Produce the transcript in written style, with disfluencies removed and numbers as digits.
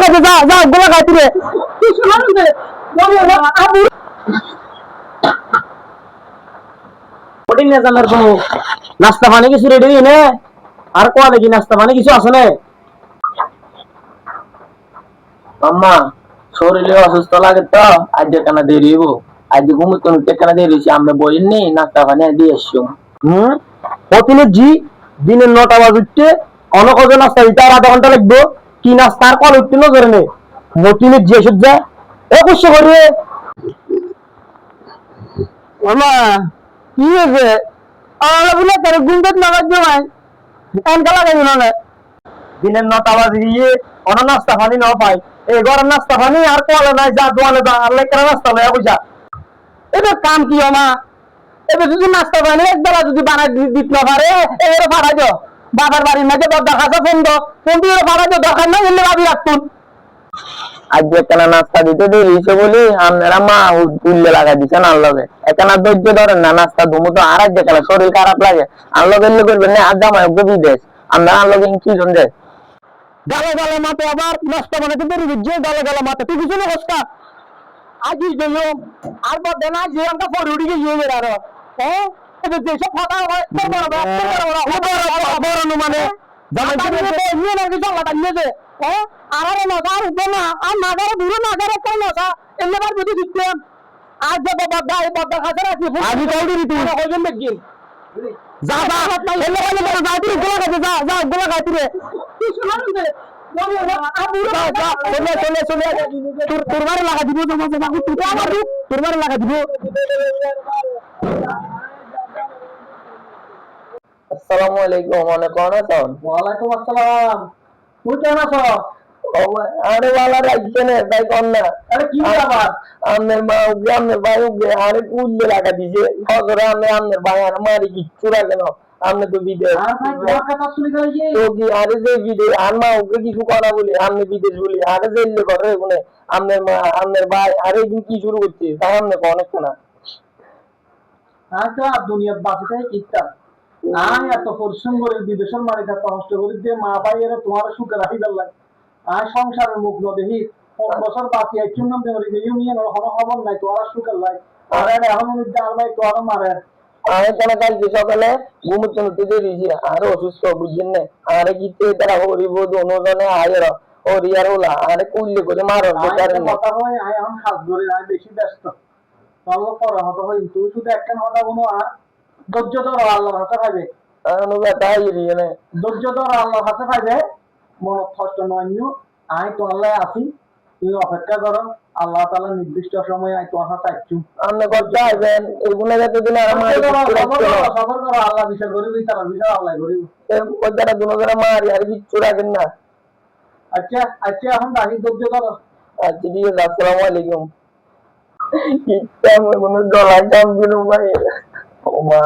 খাইতে যা যা গোলা খাইতে রে ওটি নিয়ে যাবার কোনো নাস্তা পানি কিছু রেডি নে আর কোয়া দেখি নাস্তা পানি কিছু আছে না আম্মা শরীরে অসুস্থ লাগে তো আজ কেন দেরি হইব আজ ঘুমোতে কেন দেরি হয়েছে আমরা বলিনি নাস্তা পানি দিয়ে এসছো প্রতিদিন জি দিনের 9টা বাজে অনেক ওজন নাস্তা দিতে আর আধা ঘন্টা লাগবে কি নাস্তা আর কল উঠতে নজরে নেই মতিনের যে সব যা একুশে করে মামা কি হয়েছে আমার বলে তোর গুন্ডত নামাজ জমায় এনকা লাগাই না দিনের 9টা বাজে গিয়ে অনেক নাস্তা পানি না পাই এই গরম নাস্তা পানি আর কলে নাই যা দোয়ালে যা আর লেখা নাস্তা লয়া বুঝা এবার কাম কি আমা এবার যদি নাস্তা পানি একবেলা যদি বানাই দিত না পারে এর ফাড়াই দাও বাবার বাড়ির মাঝে দরজা খাসা ফোন দিয়ে ফাড়াই দাও দরকার নাই এলে ভাবি রাখতুন আজ একখানা নাস্তা দিতে দিয়েছে বলি আপনারা মা উল্লে লাগা দিচ্ছেন আনলগে একখানা ধৈর্য ধরেন না নাস্তা ধুমো তো আর এক যেখানে শরীর খারাপ লাগে আনলগে এলে করবেন না আর জামাই বিদেশ আমরা আনলগে কি জন্য গালে গালে মাতে আবার নষ্ট মানে কিন্তু যে গালে গালে মাতে তুই কিছু না কষ্ট আজি গেলো আর বদে না যে আমরা পড়ে উঠে গিয়ে গেল আর হ্যাঁ এবে যেসব কথা হয় বড় মানে জামাই নিয়ে না কিছু আলাদা নিয়ে হ্যাঁ আর নজার উঠবে না আর নাগারে দূরে নাগারে কোন নজা এলেবার যদি দিতেন আজ যে বদ্দা এই বদ্দা খাতে রাখি আজি কৌড়ি তুই কইবেন দেখি যা যা এলে বলে বড় যা তুই গোলা খাইতে যা যা গোলা খাইতে রে তুই শোনা রে তোরবারে লাগা দিব তোরবারে লাগা দিব আসসালামু আলাইকুম মানে কোন আছো ওয়ালাইকুম আসসালাম তুই কেমন আছো আরে वाला রাখছে না তাই কোন না আরে কি ব্যাপার আমনের মা উগে আমনের ভাই উগে আরে কুল্লে লাগা দিছে হজরে আমনের ভাই আর মারি কি চুরা কেন আমনে তো বিদেশ আর ভাই তোমার কথা শুনি গই তো কি আরে যে বিদেশ আর মা উগে কিছু করা বলি আমনে বিদেশ বলি আরে জেলে করে কোনে আমনের মা আমনের ভাই আরে কি শুরু করতে তাই আমনে কোন না আচ্ছা দুনিয়ার বাসিতে ইচ্ছা আয় এত পরিশ্রম করে বিদেশের মারিটা কষ্ট করে দিয়ে মা ভাইয়েরা তোমার সুখে রাখি দাল্লাই আর সংসারের মুখ দেখি বছর বাকি এক চিহ্ন দেওয়ার ইউনিয়ন হলো খবর নাই তোরা সুখের লাই আর এখন ডাল ভাই তোরা মারে আমি কেন কালকে সকালে ঘুমোতে উঠতে দিয়েছি আর অসুস্থ বুঝছেন না আরে গিতে তারা হরিব দুজনে আয়ের ও রিয়ার ওলা আরে কুল্লি করে মারো কথা হয় আয় এখন খাস ধরে আয় বেশি ব্যস্ত তাহলে পরে হতো হয় তুই শুধু একটা কথা কোনো আর ধৈর্য ধরো আল্লাহর হাতে পাইবে ধৈর্য ধরো আল্লাহর হাতে পাইবে মন কষ্ট নয় আই তো আল্লাহ আসি তুই অপেক্ষা করো আল্লাহ তাআলা নির্দিষ্ট সময়ে আই তো আশা চাইছু আপনি করতে আইবেন এগুলো যাতে দিন আমার সবর করো আল্লাহ বিচার করিবি তার বিচার আল্লাহ করিব ওই দ্বারা দুজনে মারি আর কিচ্ছু রাখেন না আচ্ছা আচ্ছা এখন রাখি ধৈর্য ধরো আচ্ছা ঠিক আছে আসসালামু আলাইকুম কিচ্ছু আমার কোনো ডলার কাম দিল ভাই ও মা